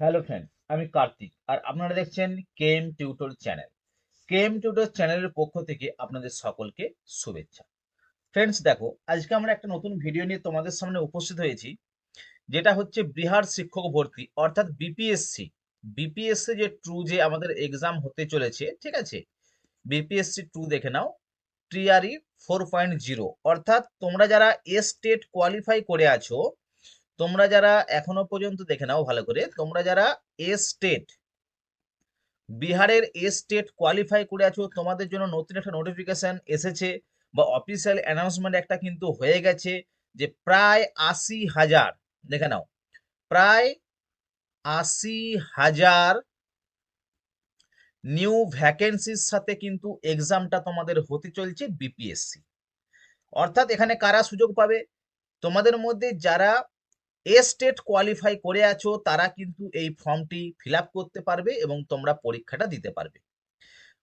Hello friend, আমি কার্তিক আর আপনারা দেখছেন KM tutor channel. KM tutor চ্যানেলের পক্ষ থেকে আপনাদের সকলকে শুভেচ্ছা। ফ্রেন্ডস, দেখো, আজকে আমরা একটা নতুন ভিডিও নিয়ে তোমাদের সামনে উপস্থিত হয়েছি, যেটা হচ্ছে বিহার শিক্ষক ভর্তি অর্থাৎ বিপিএসসি। বিপিএসসি যে ট্রু যে আমাদের এক্সাম হতে চলেছে, ঠিক আছে? বিপিএসসি ট্রু দেখে নাও, টিআরই 4.0। অর্থাৎ তোমরা যারা স্টেট কোয়ালিফাই করে আছো, তোমরা যারা এখনো পর্যন্ত দেখে নাও ভালো করে, তোমরা যারা স্টেট বিহারের স্টেট কোয়ালিফাই করে আছো, তোমাদের জন্য নতুন একটা নোটিফিকেশন এসেছে বা অফিসিয়াল অ্যানাউন্সমেন্ট একটা কিন্তু হয়ে গেছে, যে প্রায় ৮০,০০০, দেখে নাও, প্রায় ৮০,০০০ নিউ ভ্যাকেন্সির সাথে কিন্তু এক্সামটা তোমাদের হতে চলছে বিপিএসসি। অর্থাৎ এখানে কারা সুযোগ পাবে? তোমাদের মধ্যে যারা স্টেট কোয়ালিফাই করে আছো তারা কিন্তু এই ফর্মটি ফিল আপ করতে পারবে এবং তোমরা পরীক্ষাটা দিতে পারবে।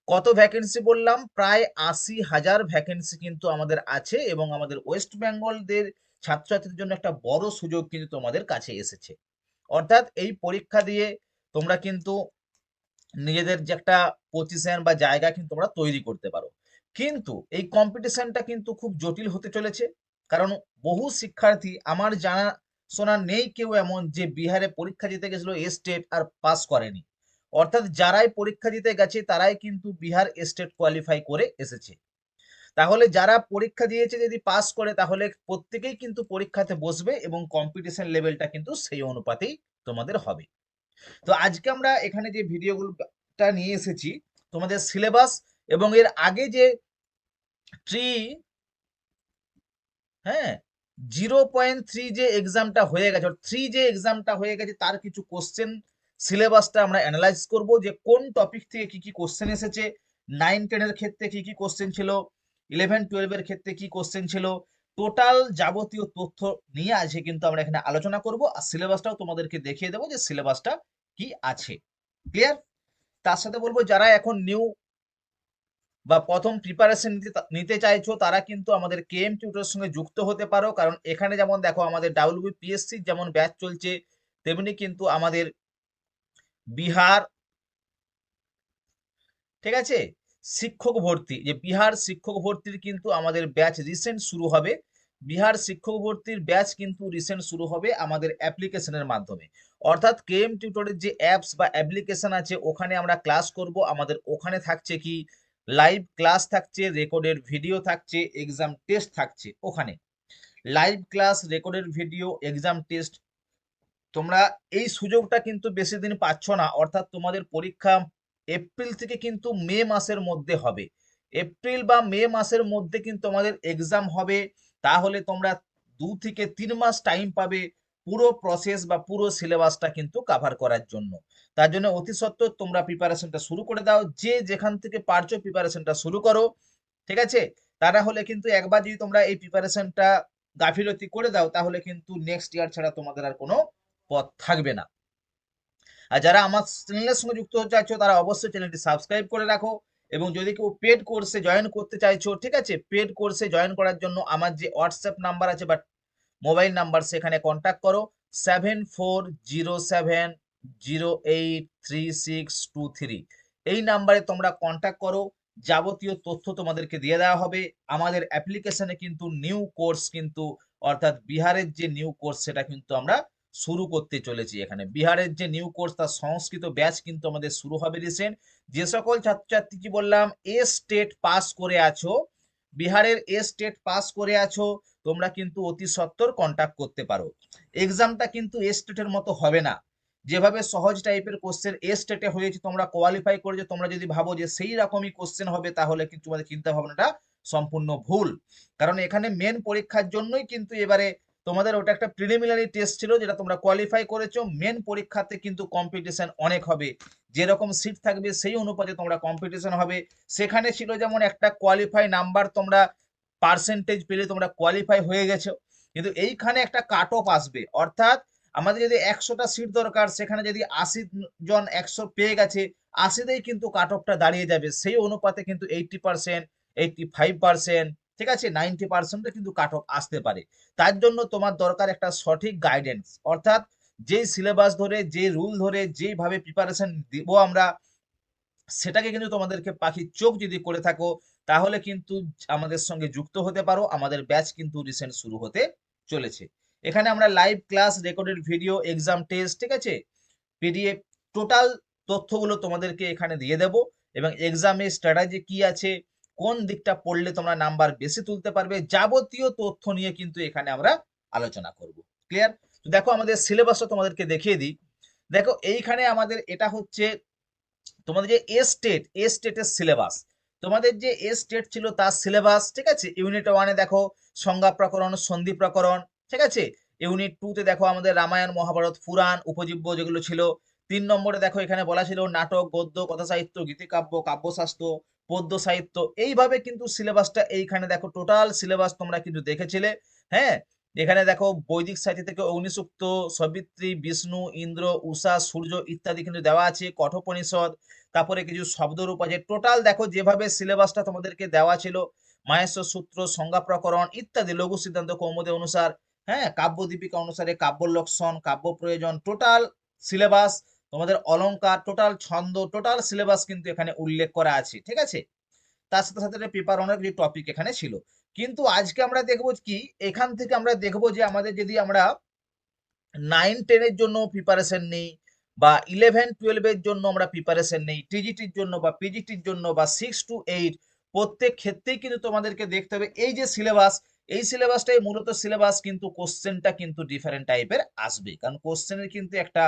কত ভ্যাকেন্সি বললাম? প্রায় ৮০,০০০ ভ্যাকেন্সি কিন্তু আমাদের আছে এবং আমাদের ওয়েস্ট বেঙ্গলদের ছাত্রছাত্রীদের জন্য একটা বড় সুযোগ কিন্তু তোমাদের কাছে এসেছে। অর্থাৎ এই পরীক্ষা দিয়ে তোমরা কিন্তু নিজেদের যে একটা পজিশন বা জায়গা কিন্তু তোমরা তৈরি করতে পারো। কিন্তু এই কম্পিটিশনটা কিন্তু খুব জটিল হতে চলেছে, কারণ বহু শিক্ষার্থী, আমার জানা শোনা নেই কেউ এমন যে বিহারে পরীক্ষা দিতে গেছিল স্টেট আর পাস করেনি। অর্থাৎ যারাই পরীক্ষা দিতে গেছে তারাই কিন্তু বিহার স্টেট কোয়ালিফাই করে এসেছে। তাহলে যারা পরীক্ষা দিয়েছে যদি পাস করে, তাহলে প্রত্যেকেই কিন্তু পরীক্ষাতে বসবে এবং কম্পিটিশন লেভেলটা কিন্তু সেই অনুপাতেই তোমাদের হবে। তো আজকে আমরা এখানে যে ভিডিওগুলোটা নিয়ে এসেছি, তোমাদের সিলেবাস এবং এর আগে যে ট্রি, হ্যাঁ, 0.3 যে এক্সামটা হয়ে গেছে, 3 যে এক্সামটা হয়ে গেছে, তার কিছু কোশ্চেন সিলেবাসটা আমরা অ্যানালাইজ করব, যে কোন টপিক থেকে কি কি কোশ্চেন এসেছে, 9-10 এর ক্ষেত্রে কি কি কোশ্চেন ছিল, 11-12 এর ক্ষেত্রে কি কোশ্চেন ছিল। টোটাল যাবতীয় তথ্য নিয়ে আজকে কিন্তু আমরা এখানে আলোচনা করব, আর সিলেবাসটাও তোমাদেরকে দেখিয়ে দেবো যে সিলেবাসটা কি আছে। ক্লিয়ার? তার সাথে বলবো, যারা এখন নিউ বা প্রথম প্রিপারেশন নিতে চাইছো, তারা কিন্তু আমাদের কেএম টিউটরের সঙ্গে যুক্ত হতে পারো। কারণ এখানে যেমন দেখো, আমাদের ডাব্লিউবিপিএসসি যেমন ব্যাচ চলছে, তেমনি কিন্তু আমাদের বিহার, ঠিক আছে, শিক্ষক ভর্তি, যে বিহার শিক্ষক ভর্তির কিন্তু আমাদের ব্যাচ রিসেন্ট শুরু হবে। বিহার শিক্ষক ভর্তির ব্যাচ কিন্তু রিসেন্ট শুরু হবে আমাদের অ্যাপ্লিকেশনের মাধ্যমে। অর্থাৎ কেএম টিউটরের যে অ্যাপস বা অ্যাপ্লিকেশন আছে, ওখানে আমরা ক্লাস করব। আমাদের ওখানে থাকছে কি, লাইভ ক্লাস থাকছে, রেকর্ডেড ভিডিও থাকছে, এক্সাম টেস্ট থাকছে। ওখানে live class, recorded video, exam test, তোমরা এই সুযোগটা কিন্তু বেশি দিন পাচ্ছ না। অর্থাৎ তোমাদের পরীক্ষা এপ্রিল থেকে কিন্তু মে মাসের মধ্যে হবে। এপ্রিল বা মে মাসের মধ্যে কিন্তু তোমাদের এক্সাম হবে। তাহলে তোমরা 2 থেকে 3 মাস টাইম পাবে পুরো প্রসেস বা পুরো সিলেবাসটা কিন্তু কাভার করার জন্য। তার জন্য অতি সত্বর তোমরা প্রিপারেশনটা শুরু করে দাও, যে যেখান থেকে পারছো প্রিপারেশনটা শুরু করো, ঠিক আছে? তা না হলে কিন্তু একবার যদি তোমরা এই প্রিপারেশনটা গাফিলতি করে দাও, তাহলে কিন্তু নেক্সট ইয়ার ছাড়া তোমাদের আর কোনো পথ থাকবে না। আর যারা আমার চ্যানেলের সঙ্গে যুক্ত হতে চাইছো, তারা অবশ্যই চ্যানেলটি সাবস্ক্রাইব করে রাখো। এবং যদি কেউ পেড কোর্সে জয়েন করতে চাইছো, ঠিক আছে, পেড কোর্সে জয়েন করার জন্য আমার যে হোয়াটসঅ্যাপ নাম্বার আছে বা মোবাইল নাম্বার, সেখানে কন্ট্যাক্ট করো 7407083623। এই নাম্বারে তোমরা কন্ট্যাক্ট করো, যাবতীয় তথ্য তোমাদেরকে দিয়ে দেওয়া হবে। আমাদের অ্যাপ্লিকেশনে কিন্তু নিউ কোর্স কিন্তু, অর্থাৎ বিহারের যে নিউ কোর্স, সেটা কিন্তু আমরা শুরু করতে চলেছি। এখানে বিহারের যে নিউ কোর্স, তার সংস্কৃত ব্যাচ কিন্তু আমাদের শুরু হবে রিসেন্ট। যে সকল ছাত্রছাত্রী কি বললাম এ স্টেট পাস করে আছো, বিহারের এ স্টেট পাস করে আছো, তোমরা কিন্তু অতি সত্বর কন্ট্যাক্ট করতে পারো। এক্সামটা কিন্তু এ স্টেটের মতো হবে না। যেভাবে সহজ টাইপের কোশ্চেন এ স্টেটে হয়েছে, তোমরা কোয়ালিফাই করেছো, তোমরা যদি ভাবো যে সেই রকমই কোশ্চেন হবে, তাহলে কিন্তু তোমাদের চিন্তা ভাবনাটা সম্পূর্ণ ভুল। কারণ এখানে মেন পরীক্ষার জন্যই কিন্তু এবারে তোমাদের ওটা একটা প্রিলিমিনারি টেস্ট ছিল, যেটা তোমরা কোয়ালিফাই করেছো। মেন পরীক্ষাতে কিন্তু কম্পিটিশন অনেক হবে, যেরকম সিট থাকবে সেই অনুপাতে তোমরা কম্পিটিশন হবে। সেখানে ছিল যেমন একটা কোয়ালিফাই নাম্বার, তোমরা পার্সেন্টেজ পেলে তোমরা কোয়ালিফাই হয়ে গেছো। কিন্তু এইখানে একটা কাট অফ আসবে, অর্থাৎ আমাদের যদি 100টা সিট দরকার, সেখানে যদি 80 জন 100 পেয়ে গেছে, 80তেই কিন্তু কাট অফটা দাঁড়িয়ে যাবে। সেই অনুপাতে কিন্তু 80%, 85%, ঠিক আছে, 90%ও কিন্তু কাট অফ আসতে পারে। তার জন্য তোমার দরকার একটা সঠিক গাইডেন্স। অর্থাৎ যেই সিলেবাস ধরে, যে রুল ধরে, যেভাবে প্রিপারেশন দিব আমরা, সেটাকে কিন্তু তোমাদেরকে পাখির চোখ যদি করে থাকো, তাহলে কিন্তু আমাদের সঙ্গে যুক্ত হতে পারো। আমাদের ব্যাচ কিন্তু রিসেন্ট শুরু হতে চলেছে। এখানে আমরা live class, recorded video, exam test, ঠিক আছে, পিডিএফ, টোটাল তথ্যগুলো তোমাদেরকে এখানে দিয়ে দেব। এবং এক্সামের স্ট্র্যাটেজি কি আছে, কোন দিকটা পড়লে তোমরা নাম্বার বেশি তুলতে পারবে, যাবতীয় তথ্য নিয়ে কিন্তু এখানে আমরা আলোচনা করব। ক্লিয়ার? তো দেখো আমাদের সিলেবাসটা তোমাদেরকে দেখিয়ে দিই। দেখো এইখানে আমাদের এটা হচ্ছে তোমাদের যে এ স্টেটের সিলেবাস। তোমাদের যে এ স্টেট ছিল তার সিলেবাস, ঠিক আছে। ইউনিট 1-এ দেখো সংজ্ঞা প্রকরণ, সন্ধি প্রকরণ, ঠিক আছে। ইউনিট 2-তে দেখো আমাদের রামায়ণ, মহাভারত, পুরাণ, উপজীব্য যেগুলো ছিল। 3 নম্বরে দেখো এখানে বলা ছিল নাটক, গদ্য, কথা সাহিত্য, গীতিকাব্য, কাব্যশাস্ত্র, পদ্য সাহিত্য। এইভাবে কিন্তু সিলেবাসটা এইখানে দেখো টোটাল সিলেবাস তোমরা কিন্তু দেখেছিলে। হ্যাঁ, এখানে দেখো বৈদিক সাহিত্য থেকে অগ্নিসূক্ত, সাবিত্রী, বিষ্ণু, ইন্দ্র, উষা, সূর্য ইত্যাদি কিন্তু দেওয়া আছে। কঠোপনিষদ, তারপরে কিছু শব্দরূপ আছে। টোটাল দেখো যেভাবে সিলেবাসটা তোমাদেরকে দেওয়া ছিল, মাহেশ্বর সূত্র, সংজ্ঞা প্রকরণ ইত্যাদি, লঘু সিদ্ধান্ত কৌমুদী অনুসার, হ্যাঁ, কাব্য দীপিকা অনুসারে কাব্য লক্ষণ, কাব্য প্রয়োজন, টোটাল সিলেবাস, তোমাদের অলংকার, টোটাল ছন্দ, টোটাল সিলেবাস কিন্তু এখানে উল্লেখ করা আছে, ঠিক আছে। তার সাথে সাথে পেপার অনেক যে টপিক এখানে ছিল। কিন্তু আজকে আমরা দেখবো কি, এখান থেকে আমরা দেখবো যে আমাদের যদি আমরা 9-10-এর জন্য প্রিপারেশন নেই, বা 11-12-এর জন্য আমরা প্রিপারেশন নেই, টিজিটির জন্য বা পিজিটির জন্য, বা 6 to 8, প্রত্যেক ক্ষেত্রেই কিন্তু তোমাদেরকে দেখতে হবে এই যে সিলেবাস, এই সিলেবাসটাই মূলত সিলেবাস, কিন্তু কোশ্চেনটা কিন্তু ডিফারেন্ট টাইপের আসবে। কারণ কোশ্চেনের কিন্তু একটা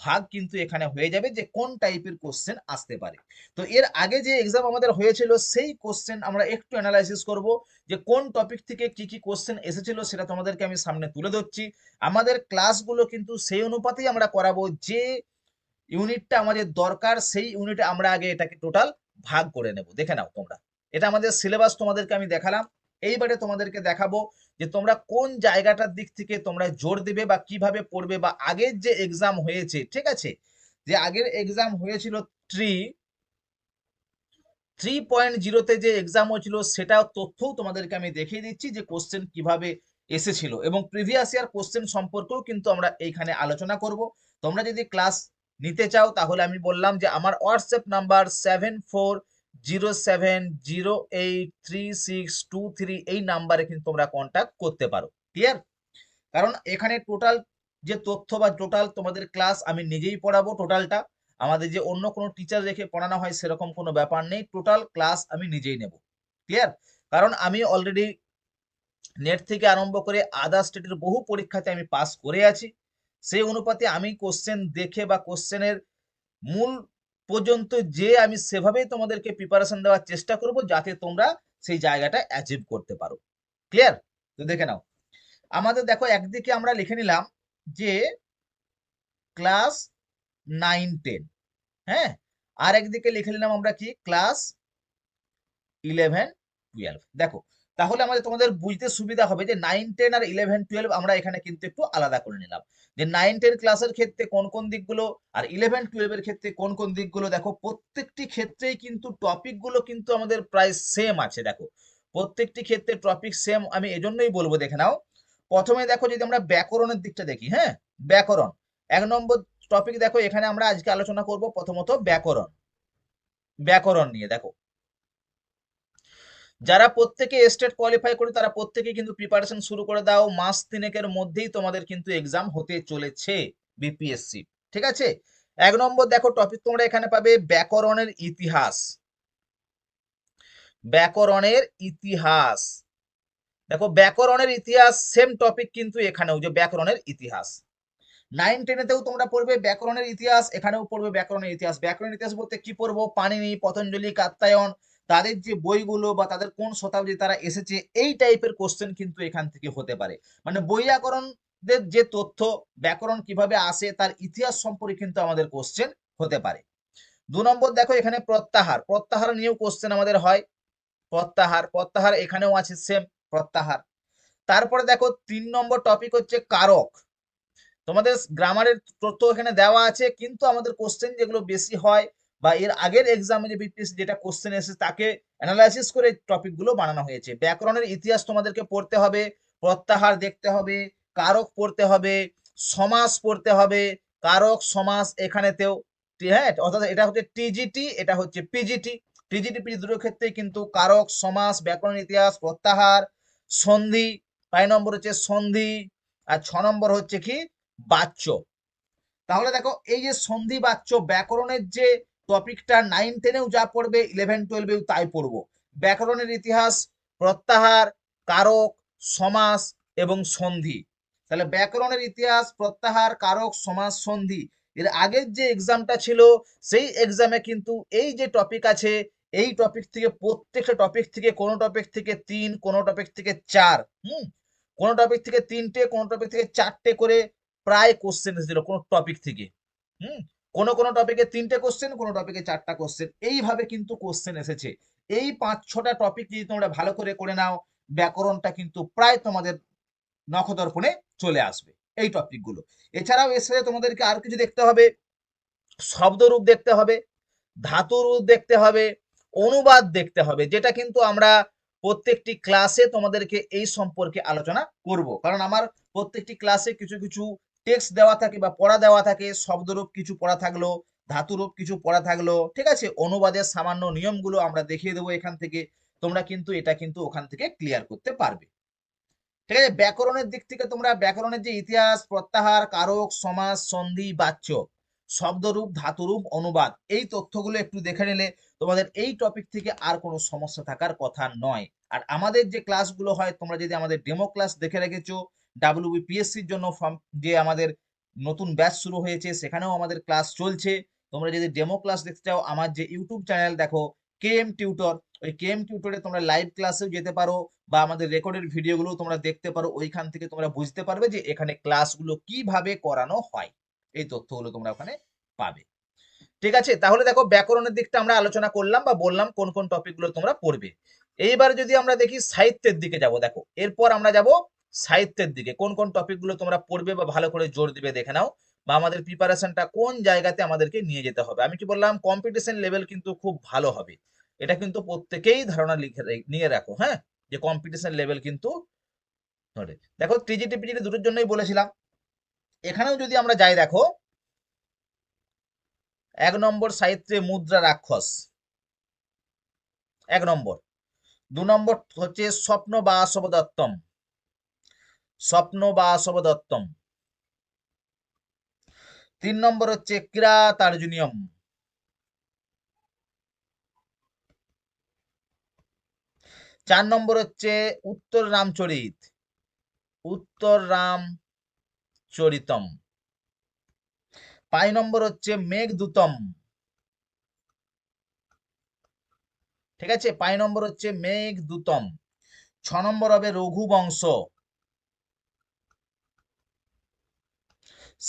ভাগ কিন্তু এখানে হয়ে যাবে যে কোন টাইপের কোশ্চেন আসতে পারে। তো এর আগে যে এক্সাম আমাদের হয়েছিল সেই কোশ্চেন আমরা একটু অ্যানালাইসিস করব, যে কোন টপিক থেকে কি কি কোশ্চেন এসেছিল সেটা তোমাদেরকে আমি সামনে তুলে ধরছি। আমাদের ক্লাসগুলো কিন্তু সেই অনুপাতেই আমরা করাবো, যে ইউনিটটা আমাদের দরকার সেই ইউনিটে আমরা আগে এটাকে টোটাল ভাগ করে নেব। দেখে নাও তোমরা, এটা আমাদের সিলেবাস তোমাদেরকে আমি দেখালাম। এইবারে তোমাদেরকে দেখাবো যে তোমরা কোন জায়গাটার দিক থেকে তোমরা জোর দেবে বা কিভাবে পড়বে, বা আগের যে এক্সাম হয়েছে, ঠিক আছে, যে আগের এক্সাম হয়েছিল 3.0-তে যে এক্সাম হয়েছিল, সেটাও তথ্যও তোমাদেরকে আমি দেখিয়ে দিচ্ছি যে কোশ্চেন কিভাবে এসেছিল, এবং প্রিভিয়াস ইয়ার কোশ্চেন সম্পর্কেও কিন্তু আমরা এইখানে আলোচনা করব। তোমরা যদি ক্লাস নিতে চাও তাহলে আমি বললাম যে আমার হোয়াটসঅ্যাপ নাম্বার 7407083623, এই নাম্বারে কিন্তু তোমরা কন্ট্যাক্ট করতে পারো। ক্লিয়ার? কারণ এখানে টোটাল যে তথ্য বা টোটাল তোমাদের ক্লাস আমি নিজেই পড়াবো টোটালটা। আমাদের যে অন্য কোনো টিচার রেখে পড়ানো হয় সেরকম কোনো ব্যাপার নেই, টোটাল ক্লাস আমি নিজেই নেব। ক্লিয়ার? কারণ আমি অলরেডি নেট থেকে আরম্ভ করে আদার স্টেটের বহু পরীক্ষাতে আমি পাস করে আছি। সেই অনুপাতে আমি কোশ্চেন দেখে বা কোশ্চেনের মূল পর্যন্ত যে আমি সেভাবেই তোমাদেরকে প্রিপারেশন দেওয়ার চেষ্টা করব, যাতে তোমরা সেই জায়গাটা অ্যাচিভ করতে পারো। ক্লিয়ার? তো দেখে নাও, আমাদের দেখো একদিকে আমরা লিখে নিলাম যে ক্লাস 9-10, হ্যাঁ, আর একদিকে লিখে নিলাম আমরা কি ক্লাস 11-12। দেখো, তাহলে আমাদের তোমাদের বুঝতে সুবিধা হবে যে 9-10 আর 11-12 আমরা এখানে কিন্তু একটু আলাদা করে নিলাম, যে 9-10 ক্লাসের ক্ষেত্রে কোন কোন দিকগুলো, আর 11-12 এর ক্ষেত্রে কোন কোন দিকগুলো। দেখো প্রত্যেকটি ক্ষেত্রেই কিন্তু টপিকগুলো কিন্তু আমাদের প্রায় সেম আছে। দেখো প্রত্যেকটি ক্ষেত্রে টপিক সেম, আমি এজন্যই বলবো। দেখে নাও, প্রথমে দেখো যদি আমরা ব্যাকরণের দিকটা দেখি, হ্যাঁ, ব্যাকরণ 1 নম্বর টপিক। দেখো এখানে আমরা আজকে আলোচনা করব প্রথমত ব্যাকরণ। ব্যাকরণ নিয়ে দেখো, যারা প্রত্যেকে স্টেট কোয়ালিফাই করে তারা প্রত্যেকে কিন্তু প্রিপারেশন শুরু করে দাও, মাস 3-এর মধ্যেই তোমাদের কিন্তু এক্সাম হতে চলেছে বিপিএসসি, ঠিক আছে। 1 নম্বর দেখো টপিক তোমরা এখানে পাবে ব্যাকরণের ইতিহাস। ব্যাকরণের ইতিহাস, দেখো ব্যাকরণের ইতিহাস সেম টপিক কিন্তু এখানেও, যে ব্যাকরণের ইতিহাস। 9-10-এতেও তোমরা পড়বে ব্যাকরণের ইতিহাস, এখানেও পড়বে ব্যাকরণের ইতিহাস। ব্যাকরণের ইতিহাস বলতে কি পড়বো, পাণিনি, পতঞ্জলি, কাত্যায়ন, তাদের যে বইগুলো বা তাদের কোন শতাব্দী তারা এসেছে, এই টাইপের কোশ্চেন কিন্তু এখান থেকে হতে পারে। মানে বৈয়াকরণদের যে তথ্য, ব্যাকরণ কিভাবে আসে তার ইতিহাস সম্পর্কে কিন্তু আমাদের কোশ্চেন হতে পারে। 2 নম্বর দেখো এখানে প্রত্যাহার, প্রত্যাহার নিয়েও কোশ্চেন আমাদের হয়। প্রত্যাহার, প্রত্যাহার এখানেও আছে সেম প্রত্যাহার। তারপরে দেখো 3 নম্বর টপিক হচ্ছে কারক। তোমাদের গ্রামারের তথ্য এখানে দেওয়া আছে, কিন্তু আমাদের কোশ্চেন যেগুলো বেশি হয় বা এর আগের এক্সামে যে বিপিএসসি যেটা কোশ্চেন এসে তাকে অ্যানালাইসিস করে টপিকগুলো বানানো হয়েছে। ব্যাকরণের ইতিহাস তোমাদেরকে পড়তে হবে, প্রত্যাহার দেখতে হবে, কারক পড়তে হবে, সমাস পড়তে হবে, কারক সমাস এখানেতেও, হ্যাঁ, অর্থাৎ এটা হচ্ছে টিজিটি, এটা হচ্ছে পিজিটি। টিজিটি পিজি দুটোর ক্ষেত্রে কিন্তু কারক সমাস, ব্যাকরণ ইতিহাস, প্রত্যাহার, সন্ধি, 5 নম্বর হচ্ছে সন্ধি, আর 6 নম্বর হচ্ছে কি বাচ্য। তাহলে দেখো এই যে সন্ধি বাচ্য ব্যাকরণের যে টপিকটা 9-10-এও যা পড়বে 11-12-এও তাই পড়বো। ব্যাকরণের ইতিহাস, প্রত্যাহার, কারক, সমাস এবং সন্ধি। তাহলে ব্যাকরণের ইতিহাস, প্রত্যাহার, কারক, সমাস, সন্ধি, এর আগের যে এক্সামটা ছিল সেই এক্সামে কিন্তু এই যে টপিক আছে এই টপিক থেকে প্রত্যেকটা টপিক থেকে কোনো টপিক থেকে 3, কোনো টপিক থেকে 4, কোনো টপিক থেকে 3টে, কোনো টপিক থেকে 4টে করে প্রায় কোশ্চেন এসেছিল কোনো টপিক থেকে। হুম কোনো কোনো টপিকে 3টে কোশ্চেন, কোনো টপিকে 4টা কোশ্চেন, এইভাবে কিন্তু কোশ্চেন এসেছে। এই 5-6টা টপিক যদি তোমরা ভালো করে নাও, ব্যাকরণটা কিন্তু প্রায় তোমাদের নখদর্পণে চলে আসবে এই টপিকগুলো। এছাড়াও এর সাথে তোমাদেরকে আর কিছু দেখতে হবে, শব্দরূপ দেখতে হবে, ধাতুরূপ দেখতে হবে, অনুবাদ দেখতে হবে, যেটা কিন্তু আমরা প্রত্যেকটি ক্লাসে তোমাদেরকে এই সম্পর্কে আলোচনা করব। কারণ আমার প্রত্যেকটি ক্লাসে কিছু কিছু টেক্সট দেওয়া থাকে বা পড়া দেওয়া থাকে, শব্দরূপ কিছু পড়া থাকলো, ধাতুরূপ কিছু পড়া থাকলো, ঠিক আছে, অনুবাদের সামান্য নিয়মগুলো আমরা দেখিয়ে দেবো এখান থেকে, তোমরা কিন্তু এটা কিন্তু ওখান থেকে ক্লিয়ার করতে পারবে। ঠিক আছে, ব্যাকরণের দিক থেকে তোমরা ব্যাকরণের যে ইতিহাস, প্রত্যাহার, কারক, সমাস, সন্ধি, বাচ্য, শব্দরূপ, ধাতুরূপ, অনুবাদ, এই তথ্যগুলো একটু দেখে নিলে তোমাদের এই টপিক থেকে আর কোনো সমস্যা থাকার কথা নয়। আর আমাদের যে ক্লাসগুলো হয়, তোমরা যদি আমাদের ডেমো ক্লাস দেখে রেখেছো, WBPSCর জন্য ফর্ম যে আমাদের নতুন ব্যাচ শুরু হয়েছে সেখানেও আমাদের ক্লাস চলছে। তোমরা যদি ডেমো ক্লাস দেখতে চাও, আমার যে ইউটিউব চ্যানেল দেখো KM টিউটর, ওই KM টিউটরে তোমরা লাইভ ক্লাসেও যেতে পারো বা আমাদের রেকর্ডেড ভিডিওগুলো তোমরা দেখতে পারো। ওইখান থেকে তোমরা বুঝতে পারবে যে এখানে ক্লাসগুলো কিভাবে করানো হয়, এই তথ্যগুলো তোমরা ওখানে পাবে। ঠিক আছে, তাহলে দেখো ব্যাকরণের দিকটা আমরা আলোচনা করলাম বা বললাম কোন কোন টপিকগুলো তোমরা পড়বে। এইবার যদি আমরা দেখি সাহিত্যের দিকে যাব, দেখো এরপর আমরা যাব সাহিত্যের দিকে, কোন কোন টপিকগুলো তোমরা পড়বে বা ভালো করে জোর দিবে দেখে নাও, বা আমাদের প্রিপারেশনটা কোন জায়গাতে আমাদেরকে নিয়ে যেতে হবে। আমি কি বললাম, কম্পিটিশন লেভেল কিন্তু খুব ভালো হবে, এটা কিন্তু প্রত্যেকেই ধারণা নিয়ে রাখো, হ্যাঁ, যে কম্পিটিশন লেভেল কিন্তু ধরে। দেখো টিজিটি পিজিটি দুটোর জন্যই বলেছিলাম। এখানেও যদি আমরা যাই, দেখো 1 নম্বর সাহিত্যে মুদ্রা রাক্ষস, 1 নম্বর। 2 নম্বর হচ্ছে স্বপ্ন বাসব দত্তম, স্বপ্ন বাসব দত্তম। 3 নম্বর হচ্ছে কিরাতার্জুনিয়ম। 4 নম্বর হচ্ছে উত্তর রামচরিত, উত্তর রামচরিতম। 5 নম্বর হচ্ছে মেঘদূতম, ঠিক আছে, 5 নম্বর হচ্ছে মেঘদূতম। 6 নম্বর হবে রঘুবংশ।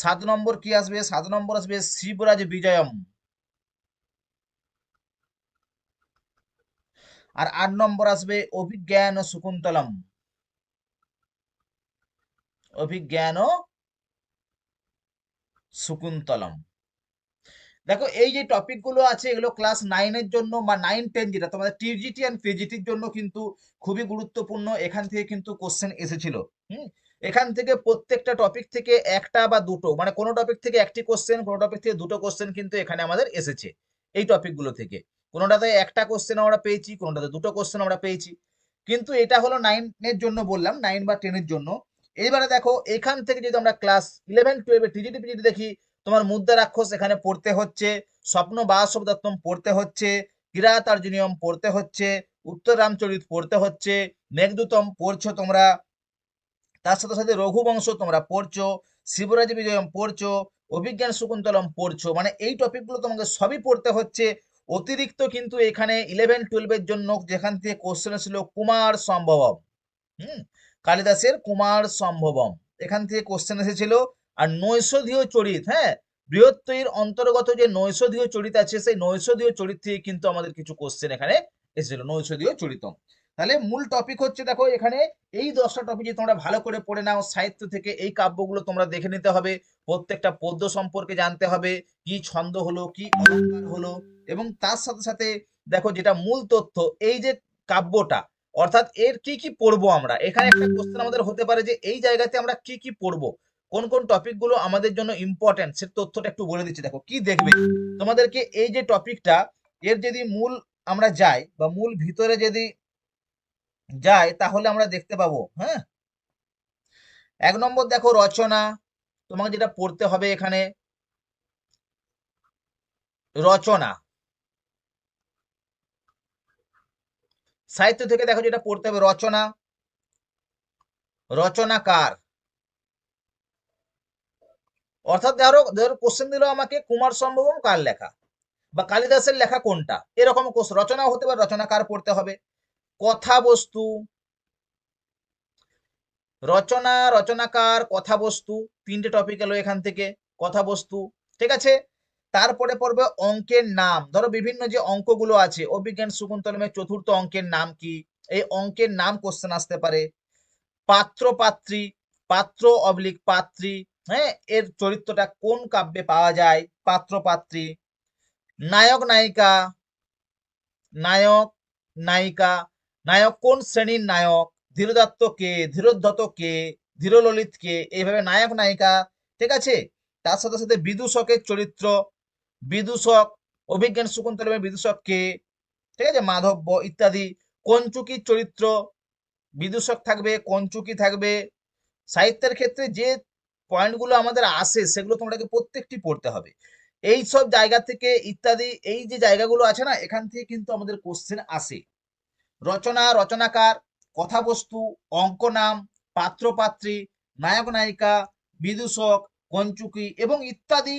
7 নম্বর কি আসবে, 7 নম্বর আসবে শিবরাজ বিজয়ম। আর 8 নম্বর আসবে অভিজ্ঞান শকুন্তলম, অভিজ্ঞান শকুন্তলম। দেখো এই যে টপিকগুলো আছে এগুলো ক্লাস 9-এর জন্য বা 9-10 যেটা তোমাদের টিজিটি এন্ড পিজিটির জন্য কিন্তু খুবই গুরুত্বপূর্ণ। এখান থেকে কিন্তু কোশ্চেন এসেছিল। এখান থেকে প্রত্যেকটা টপিক থেকে একটা বা দুটো, মানে কোনো টপিক থেকে একটি কোশ্চেন, কোনো টপিক থেকে দুটো কোশ্চেন কিন্তু এখানে আমাদের এসেছে এই টপিকগুলো থেকে। কোনোটাতে একটা কোশ্চেন আমরা পেয়েছি, কোনোটাতে দুটো কোশ্চেন আমরা পেয়েছি। কিন্তু এটা হলো 9-এর জন্য বললাম, 9 বা 10-এর জন্য। এইবারে দেখো এখান থেকে যদি আমরা ক্লাস 11-12 টিজিটি পিজিটি দেখি, তোমার মুদ্রা রাক্ষস এখানে পড়তে হচ্ছে, স্বপ্ন বাসব দত্তম পড়তে হচ্ছে, কিরাতার্জুনিয়ম পড়তে হচ্ছে, উত্তর রামচরিত পড়তে হচ্ছে, মেঘদূতম পড়ছো তোমরা, তার সাথে সাথে রঘুবংশ তোমরা পড়ছো, শিবরাজ বিজয়ম পড়ছো, অভিজ্ঞান শকুন্তলম পড়ছো, মানে এই টপিকগুলো তোমাকে সবই পড়তে হচ্ছে। অতিরিক্ত কিন্তু এখানে 11-12-এর জন্য যেখান থেকে কোশ্চেন ছিল কুমার সম্ভবম, কালিদাসের কুমার সম্ভবম, এখান থেকে কোশ্চেন এসেছিল। আর নৈষধীয় চরিত, হ্যাঁ, বৃহত্তরীর অন্তর্গত যে নৈষধীয় চরিত আছে সেই নৈষধীয় চরিত থেকে কিন্তু আমাদের কিছু কোশ্চেন এখানে এসেছিল, নৈষধীয় চরিতম। তাহলে মূল টপিক হচ্ছে, দেখো এখানে এই 10টা টপিক যদি তোমরা ভালো করে পড়ে নাও, সাহিত্য থেকে এই কাব্যগুলো তোমরা দেখে নিতে হবে, প্রত্যেকটা পদ্য সম্পর্কে জানতে হবে, কি ছন্দ হলো, কি অলঙ্কার হলো, এবং তার সাথে সাথে দেখো যেটা মূল তথ্য, এই যে কাব্যটা, অর্থাৎ এর কি কি পড়বো আমরা, এখানে একটা কোশ্চেন আমাদের হতে পারে যে এই জায়গাতে আমরা কি কি পড়বো। কোন কোন টপিকগুলো আমাদের জন্য ইম্পর্টেন্ট সে তথ্যটা একটু বলে দিচ্ছি। দেখো কি দেখবে তোমাদেরকে, এই যে টপিকটা এর যদি মূল আমরা যাই বা মূল ভিতরে যদি যাই তাহলে আমরা দেখতে পাবো। হ্যাঁ, 1 নম্বর দেখো রচনা, তোমাকে যেটা পড়তে হবে এখানে রচনা। সাহিত্য থেকে দেখো যেটা পড়তে হবে রচনা, রচনাকার। অর্থাৎ ধরো ধরো কোশ্চেন দিল আমাকে কুমার সম্ভবম কার লেখা বা কালিদাসের লেখা কোনটা, এরকম কোশ্চেন। রচনা হতে পারে, রচনাকার পড়তে হবে। কথাবস্তু, রচনা, রচনাকার, কথাবস্তু, তিনটে টপিক এলো এখান থেকে। কথাবস্তু, ঠিক আছে। তারপরে পড়বে অঙ্কের নাম। ধরো বিভিন্ন যে অঙ্কগুলো আছে, অভিজ্ঞান শকুন্তলমের চতুর্থ অঙ্কের নাম কি, এই অঙ্কের নাম কোশ্চেন আসতে পারে। পাত্র পাত্রী, পাত্র অবলিক পাত্রী, হ্যাঁ, এর চরিত্রটা কোন কাব্যে পাওয়া যায়, পাত্র পাত্রী। নায়ক নায়িকা, নায়ক নায়িকা, নায়ক কোন শ্রেণীর নায়ক, ধীরদত্ত কে, ধীরোদ্ধত কে, ধীরললিত কে, এইভাবে নায়ক নায়িকা, ঠিক আছে। তার সাথে সাথে বিদূষকের চরিত্র, বিদূষক, অভিজ্ঞান শকুন্তলমের বিদূষক কে, ঠিক আছে, মাধব্য ইত্যাদি। কঞ্চুকির চরিত্র, বিদূষক থাকবে, কঞ্চুকি থাকবে। সাহিত্যের ক্ষেত্রে যে পয়েন্টগুলো আমাদের আসে সেগুলো তোমাকে প্রত্যেকটি পড়তে হবে। এই সব জায়গা থেকে ইত্যাদি, এই যে জায়গাগুলো আছে না, এখান থেকে কিন্তু আমাদের কোশ্চেন আসে। রচনা, রচনাকার, কথাবস্তু, অঙ্ক নাম, পাত্র পাত্রী, নায়ক নায়িকা, বিদূষক, কঞ্চুকি এবং ইত্যাদি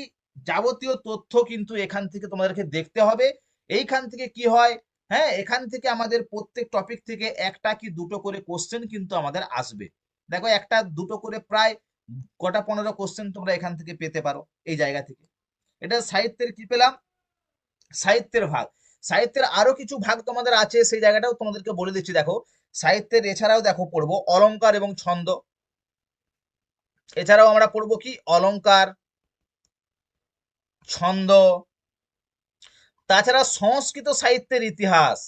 যাবতীয় তথ্য কিন্তু এখান থেকে তোমাদেরকে দেখতে হবে। এইখান থেকে কি হয়, হ্যাঁ, এখান থেকে আমাদের প্রত্যেক টপিক থেকে একটা কি দুটো করে কোশ্চেন কিন্তু আমাদের আসবে। দেখো একটা দুটো করে প্রায় কটা 15 কোশ্চেন তোমরা এখান থেকে পেতে পারো এই জায়গা থেকে। এটা সাহিত্যের কি পেলাম, সাহিত্যের ভাগ। সাহিত্যের আরো কিছু ভাগ তোমাদের আছে, সেই জায়গাটাও তোমাদেরকে বলে দিচ্ছি। দেখো সাহিত্যের এছাড়াও দেখো পড়বো অলংকার এবং ছন্দ, এছাড়াও আমরা পড়বো কি অলংকার, ছন্দ। তাছাড়া সংস্কৃত সাহিত্যের ইতিহাস,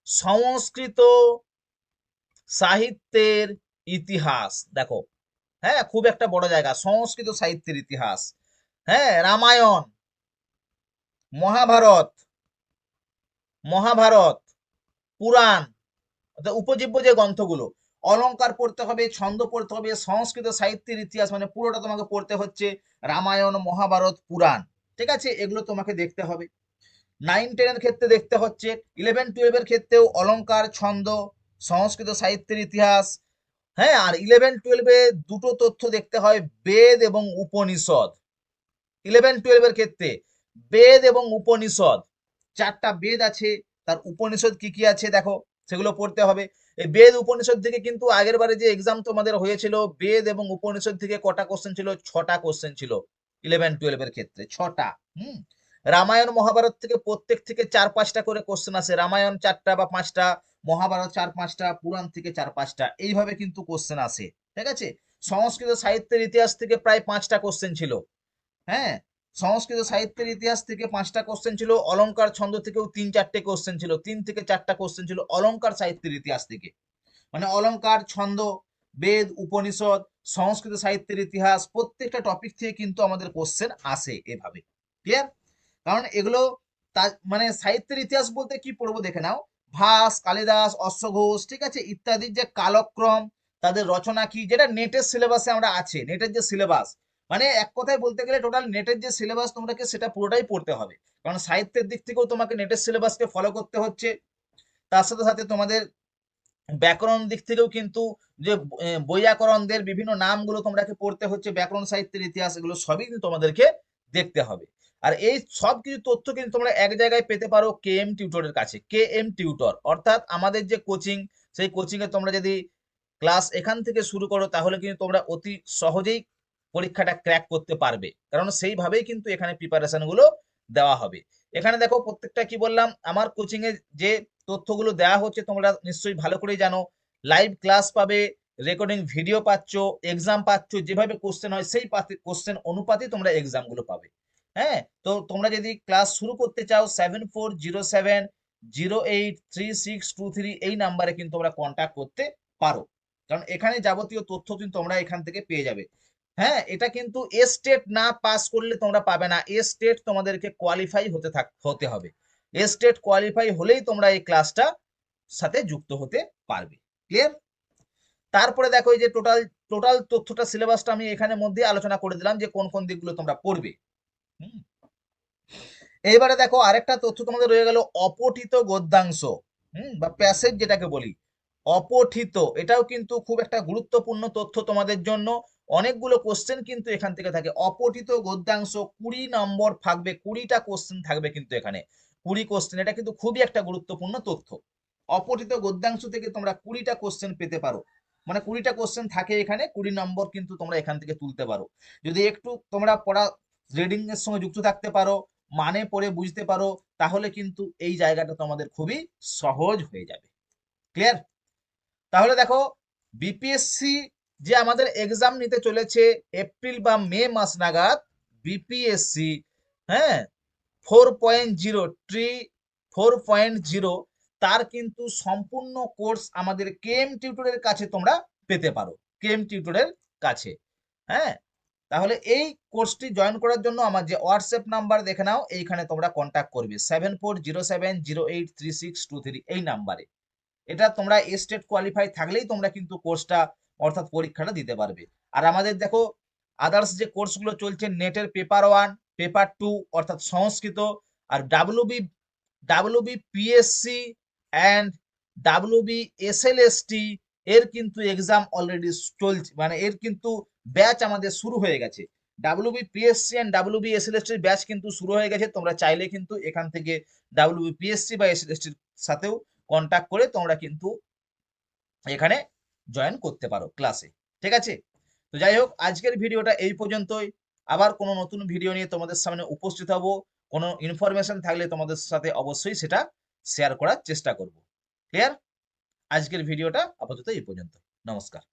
সংস্কৃত সাহিত্যের ইতিহাস দেখো, হ্যাঁ, খুব একটা বড় জায়গা সংস্কৃত সাহিত্যের ইতিহাস। হ্যাঁ, রামায়ণ, মহাভারত, মহাভারত, পুরাণ, অর্থাৎ উপজীব্য যে গ্রন্থগুলো। অলংকার পড়তে হবে, ছন্দ পড়তে হবে, সংস্কৃত সাহিত্যের ইতিহাস মানে পুরোটা তোমাকে পড়তে হচ্ছে, রামায়ণ, মহাভারত, পুরাণ, ঠিক আছে, এগুলো তোমাকে দেখতে হবে। 9-10 ক্ষেত্রে দেখতে হচ্ছে, 11-12 ক্ষেত্রেও অলংকার, ছন্দ, সংস্কৃত সাহিত্যের ইতিহাস। হ্যাঁ, আর 11-12 দুটো তথ্য দেখতে হয়, বেদ এবং উপনিষদ। 11-12 ক্ষেত্রে বেদ এবং উপনিষদ, 4টা বেদ আছে, তার উপনিষদ কি কি আছে দেখো, সেগুলো পড়তে হবে। এই বেদ উপনিষদ থেকে কিন্তু আগের বারে যে এক্সাম তোমাদের হয়েছিল, বেদ এবং উপনিষদ থেকে কটা কোশ্চেন ছিল, 6টা কোশ্চেন ছিল 11-12 ক্ষেত্রে, 6টা। হুম, রামায়ণ মহাভারত থেকে প্রত্যেক থেকে 4-5টা করে কোশ্চেন আসে, রামায়ণ 4টা বা 5টা, মহাভারত 4-5টা, পুরাণ থেকে 4-5টা, এইভাবে কিন্তু কোশ্চেন আসে, ঠিক আছে। সংস্কৃত সাহিত্যের ইতিহাস থেকে প্রায় 5টা কোশ্চেন ছিল। হ্যাঁ, সংস্কৃত সাহিত্যের ইতিহাস থেকে 5টা কোশ্চেন ছিল, অলংকার ছন্দ থেকেও 3-4টে কোশ্চেন ছিল, 3 থেকে 4টা কোশ্চেন ছিল অলংকার সাহিত্যের ইতিহাস থেকে। মানে অলংকার, ছন্দ, বেদ, উপনিষদ, সংস্কৃত সাহিত্যের ইতিহাস, প্রত্যেকটা টপিক থেকে কিন্তু আমাদের কোশ্চেন আসে এভাবে। ক্লিয়ার? কারণ এগুলো মানে সাহিত্যের ইতিহাস বলতে কি পড়বো দেখে নাও, ভাস, কালিদাস, অশ্বঘোষ, ঠিক আছে, ইত্যাদির যে কালক্রম, তাদের রচনা কি, যেটা নেটের সিলেবাসে আমরা আছে, নেটের যে সিলেবাস, মানে এক কথায় বলতে গেলে টোটাল নেটের যে সিলেবাস তোমাকে সেটা পুরোটাই পড়তে হবে। কারণ সাহিত্যের দিক থেকেও তোমাকে নেটের সিলেবাসকে ফলো করতে হচ্ছে। তার সাথে সাথে তোমাদের ব্যাকরণ দিক থেকেও কিন্তু যে বৈয়াকরণদের বিভিন্ন নামগুলো তোমাকে পড়তে হচ্ছে, ব্যাকরণ সাহিত্যের ইতিহাস, এগুলো সবই কিন্তু তোমাদেরকে দেখতে হবে। আর এই সব কিছু তথ্য কিন্তু তোমরা এক জায়গায় পেতে পারো কে এম টিউটরের কাছে। কে এম টিউটর অর্থাৎ আমাদের যে কোচিং, সেই কোচিং এ তোমরা যদি ক্লাস এখান থেকে শুরু করো তাহলে কিন্তু তোমরা অতি সহজেই পরীক্ষাটা ক্র্যাক করতে পারবে, কারণ সেইভাবেই কিন্তু এখানে প্রিপারেশন গুলো দেওয়া হবে। এখানে দেখো প্রত্যেকটা কি বললাম, আমার কোচিং এ যে তথ্যগুলো দেওয়া হচ্ছে তোমরা নিশ্চয়ই ভালো করেই জানো। লাইভ ক্লাস পাবে, রেকর্ডিং ভিডিও পাচ্ছ, এক্সাম পাচ্ছ, যেভাবে কোশ্চেন হয় সেই কোশ্চেন অনুপাতে তোমরা এক্সাম গুলো পাবে। হ্যাঁ, তো তোমরা যদি ক্লাস শুরু করতে চাও 7407083623 এই নাম্বারে কিন্তু তোমরা কন্ট্যাক্ট করতে পারো, কারণ এখানে যাবতীয় তথ্য কিন্তু তোমরা এখান থেকে পেয়ে যাবে। হ্যাঁ, এটা কিন্তু স্টেট না পাস করলে তোমরা পাবে না। স্টেট তোমাদেরকে কোয়ালিফাই হতে হবে। স্টেট কোয়ালিফাই হলেই তোমরা এই ক্লাসটা সাথে যুক্ত হতে পারবে। ক্লিয়ার? তারপরে দেখো এই যে টোটাল টোটাল তথ্যটা সিলেবাসটা আমি এখানে মধ্যে আলোচনা করে দিলাম যে কোন কোন দিকগুলো তোমরা পড়বে। হুম। এইবারে দেখো আরেকটা তথ্য তোমাদের রয়ে গেল অপঠিত গদ্যাংশ, বা প্যাসেজ যেটাকে বলি। অপঠিত, এটাও কিন্তু খুব একটা গুরুত্বপূর্ণ তথ্য তোমাদের জন্য। অনেকগুলো কোশ্চেন কিন্তু এখান থেকে থাকে। অপঠিত গদ্যাংশ 20 নম্বর থাকবে, 20টা কোশ্চেন থাকবে কিন্তু এখানে, 20 কোশ্চেন। এটা কিন্তু খুবই একটা গুরুত্বপূর্ণ তথ্য। অপঠিত গদ্যাংশ থেকে তোমরা 20টা কোশ্চেন পেতে পারো, মানে 20টা কোশ্চেন থাকে এখানে, 20 নম্বর কিন্তু তোমরা এখান থেকে তুলতে পারো। যদি একটু তোমরা পড়া রিডিং এর সঙ্গে যুক্ত থাকতে পারো, মানে পড়ে বুঝতে পারো, তাহলে কিন্তু এই জায়গাটা তোমাদের খুবই সহজ হয়ে যাবে। ক্লিয়ার? তাহলে দেখো বিপিএসসি যে আমাদের এক্সাম নিতে চলেছে এপ্রিল বা মে মাস নাগাদ, বিপিএসসি, হ্যাঁ, 4.0 ট্রি 4.0, তার কিন্তু সম্পূর্ণ কোর্স আমাদের কেএম টিউটরের কাছে তোমরা পেতে পারো, কেএম টিউটরের কাছে। হ্যাঁ, তাহলে এই কোর্সটি জয়েন করার জন্য আমার যে হোয়াটসঅ্যাপ নাম্বার দেখে নাও, এইখানে তোমরা কন্ট্যাক্ট করবে 7407083623 এই নাম্বারে। এটা তোমরা স্টেট কোয়ালিফাই থাকলেই তোমরা কিন্তু কোর্সটা অর্থাৎ পরীক্ষাটা দিতে পারবে। আর আমাদের দেখো আদার্স যে কোর্সগুলো চলছে, নেটের পেপার 1, পেপার 2 অর্থাৎ সংস্কৃত, আর ডাব্লিউবিপিএসসি অ্যান্ড ডাব্লিউবিএসএলএসটি এর কিন্তু এক্সাম অলরেডি চলছে, মানে এর কিন্তু ব্যাচ আমাদের শুরু হয়ে গেছে। ডাব্লিউবিপিএসসি অ্যান্ড ডাব্লিউবিএসএলএসটির ব্যাচ কিন্তু শুরু হয়ে গেছে। তোমরা চাইলে কিন্তু এখান থেকে ডাব্লিউবিপিএসসি বা এসএলএসটির সাথেও কন্ট্যাক্ট করে তোমরা কিন্তু এখানে জয়েন করতে পারো ক্লাসে। ঠিক আছে? তো যাই হোক, আজকের ভিডিওটা এই পর্যন্তই। আবার কোনো নতুন ভিডিও নিয়ে তোমাদের সামনে উপস্থিত হব। কোনো ইনফরমেশন থাকলে তোমাদের সাথে অবশ্যই সেটা শেয়ার করার চেষ্টা করব। ক্লিয়ার? আজকের ভিডিওটা আপাতত এই পর্যন্ত। নমস্কার।